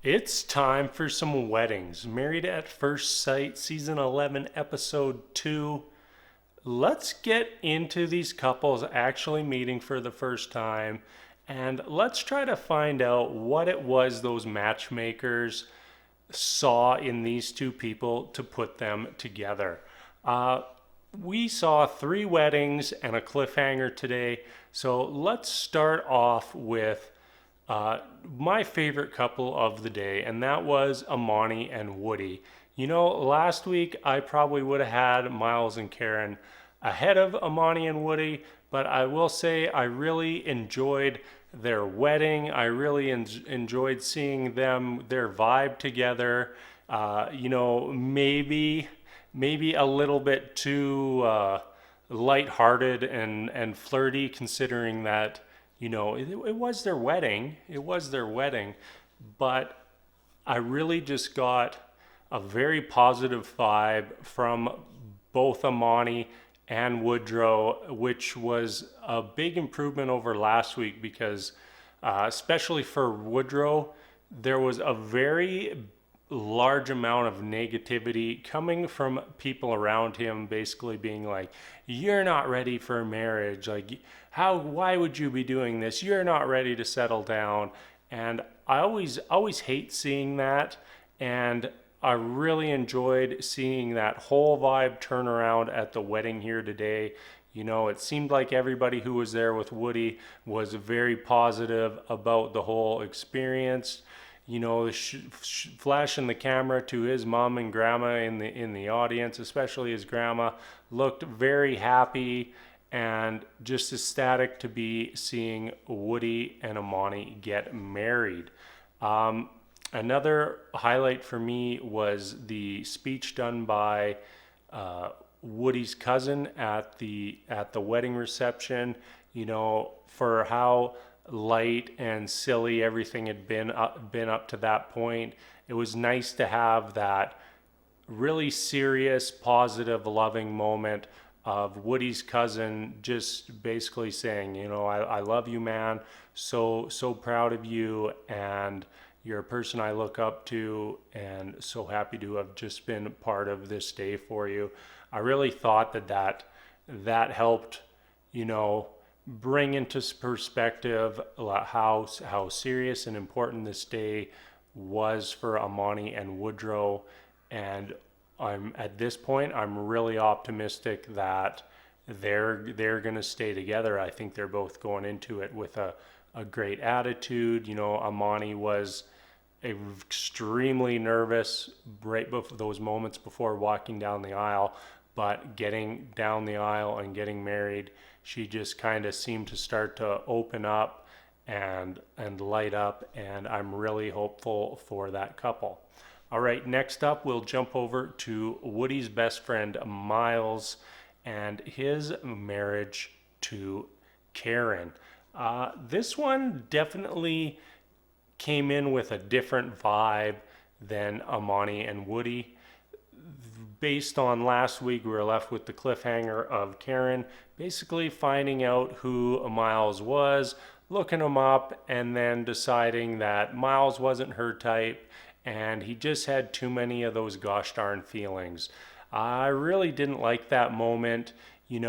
It's time for some weddings. Married at First Sight, Season 11, Episode 2. Let's get into these couples actually meeting for the first time and let's try to find out what it was those matchmakers saw in these two people to put them together. Uh, we saw three weddings and a cliffhanger today, so let's start off with uh, my favorite couple of the day, and that was Amani and Woody. You know, last week I probably would have had Miles and Karen ahead of Amani and Woody, but I will say I really enjoyed their wedding. I really enjoyed seeing their vibe together. Maybe a little bit too lighthearted and flirty, considering that it was their wedding. It was their wedding, but I really just got a very positive vibe from both Amani and Woodrow, which was a big improvement over last week because, especially for Woodrow, there was a very large amount of negativity coming from people around him, basically being like, "You're not ready for marriage. Like, why would you be doing this? You're not ready to settle down." And I always hate seeing that. And I really enjoyed seeing that whole vibe turn around at the wedding here today. You know, it seemed like everybody who was there with Woody was very positive about the whole experience. You know, flashing the camera to his mom and grandma in the audience, especially his grandma, looked very happy and just ecstatic to be seeing Woody and Amani get married. Another highlight for me was the speech done by Woody's cousin at the wedding reception. You know, for how light and silly everything had been up to that point, it was nice to have that really serious, positive, loving moment of Woody's cousin just basically saying, I love you, man. So proud of you, and you're a person I look up to, and so happy to have just been part of this day for you. I really thought that helped, bring into perspective how serious and important this day was for Amani and Woodrow. And at this point, I'm really optimistic that they're going to stay together. I think they're both going into it with a great attitude. Amani was extremely nervous right before those moments before walking down the aisle, but getting down the aisle and getting married, she just kind of seemed to start to open up and light up, and I'm really hopeful for that couple. All right, next up we'll jump over to Woody's best friend Miles and his marriage to Karen. This one definitely came in with a different vibe than Amani and Woody. Based on last week, we were left with the cliffhanger of Karen basically finding out who Miles was, looking him up, and then deciding that Miles wasn't her type and he just had too many of those gosh darn feelings. I really didn't like that moment. In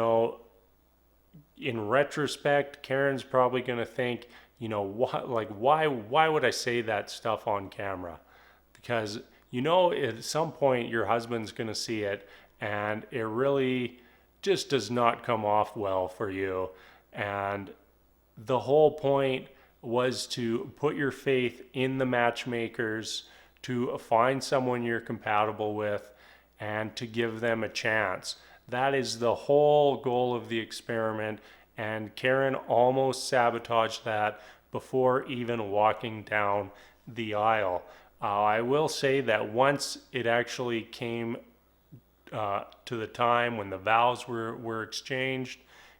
retrospect, Karen's probably going to think, why would I say that stuff on camera? Because at some point your husband's going to see it, and it really just does not come off well for you. And the whole point was to put your faith in the matchmakers, to find someone you're compatible with, and to give them a chance. That is the whole goal of the experiment, and Karen almost sabotaged that before even walking down the aisle. I will say that once it actually came to the time when the vows were exchanged,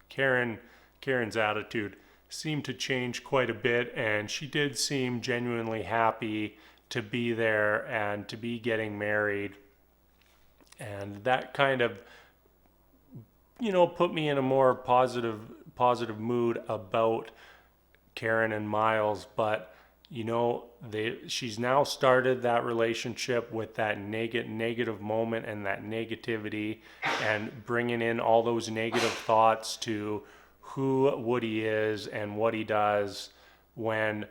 Karen's attitude seemed to change quite a bit, and she did seem genuinely happy to be there and to be getting married. And that kind of put me in a more positive mood about Karen and Miles. But she's now started that relationship with that negative moment and that negativity, and bringing in all those negative thoughts to who Woody is and what he does, when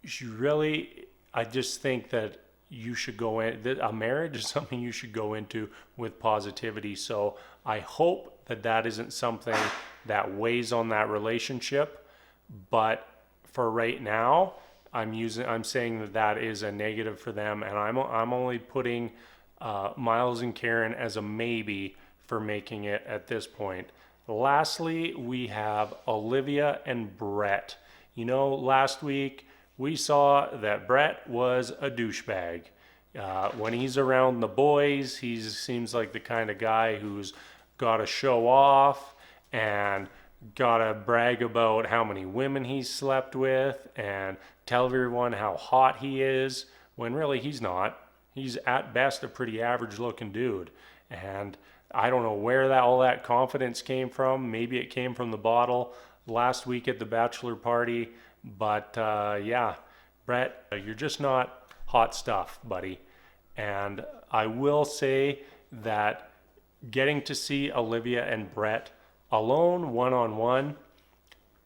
I just think that you should go in, that a marriage is something you should go into with positivity. So I hope that isn't something that weighs on that relationship. But for right now, I'm saying that is a negative for them, and I'm only putting Miles and Karen as a maybe for making it at this point. Lastly, we have Olivia and Brett. Last week we saw that Brett was a douchebag. When he's around the boys, he seems like the kind of guy who's got to show off and got to brag about how many women he's slept with and tell everyone how hot he is, when really he's not. He's at best a pretty average looking dude. And I don't know where all that confidence came from. Maybe it came from the bottle last week at the bachelor party. But yeah, Brett, you're just not hot stuff, buddy. And I will say that getting to see Olivia and Brett alone, one-on-one,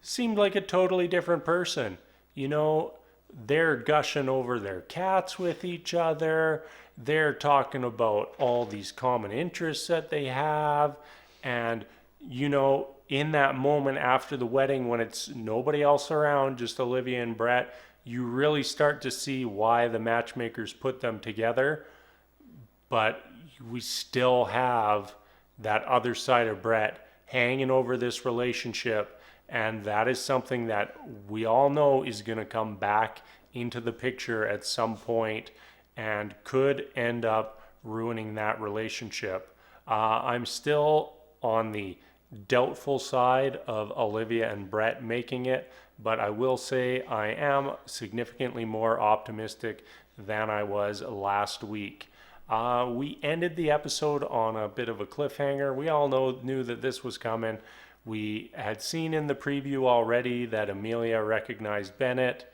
seemed like a totally different person. They're gushing over their cats with each other. They're talking about all these common interests that they have. And, in that moment after the wedding, when it's nobody else around, just Olivia and Brett, you really start to see why the matchmakers put them together. But we still have that other side of Brett hanging over this relationship. And that is something that we all know is going to come back into the picture at some point and could end up ruining that relationship. I'm still on the doubtful side of Olivia and Brett making it, but I will say I am significantly more optimistic than I was last week. We ended the episode on a bit of a cliffhanger. We all knew that this was coming. We had seen in the preview already that Amelia recognized Bennett,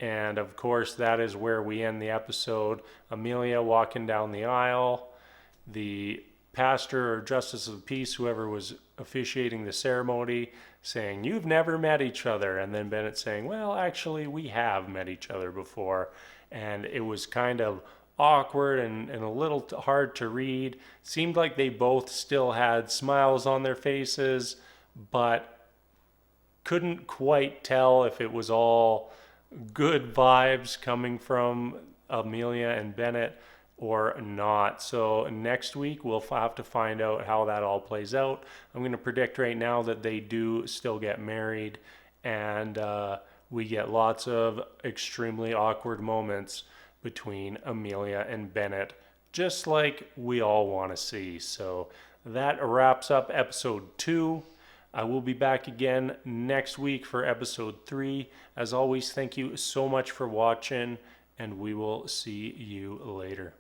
and of course that is where we end the episode. Amelia walking down the aisle, the pastor or justice of peace, whoever was officiating the ceremony, saying, "You've never met each other," and then Bennett saying, "Well, actually we have met each other before." And it was kind of awkward and a little hard to read. Seemed like they both still had smiles on their faces, but couldn't quite tell if it was all good vibes coming from Amelia and Bennett or not. So next week we'll have to find out how that all plays out. I'm going to predict right now that they do still get married, and we get lots of extremely awkward moments between Amelia and Bennett, just like we all want to see. So that wraps up episode 2. I will be back again next week for episode 3. As always, thank you so much for watching, and we will see you later.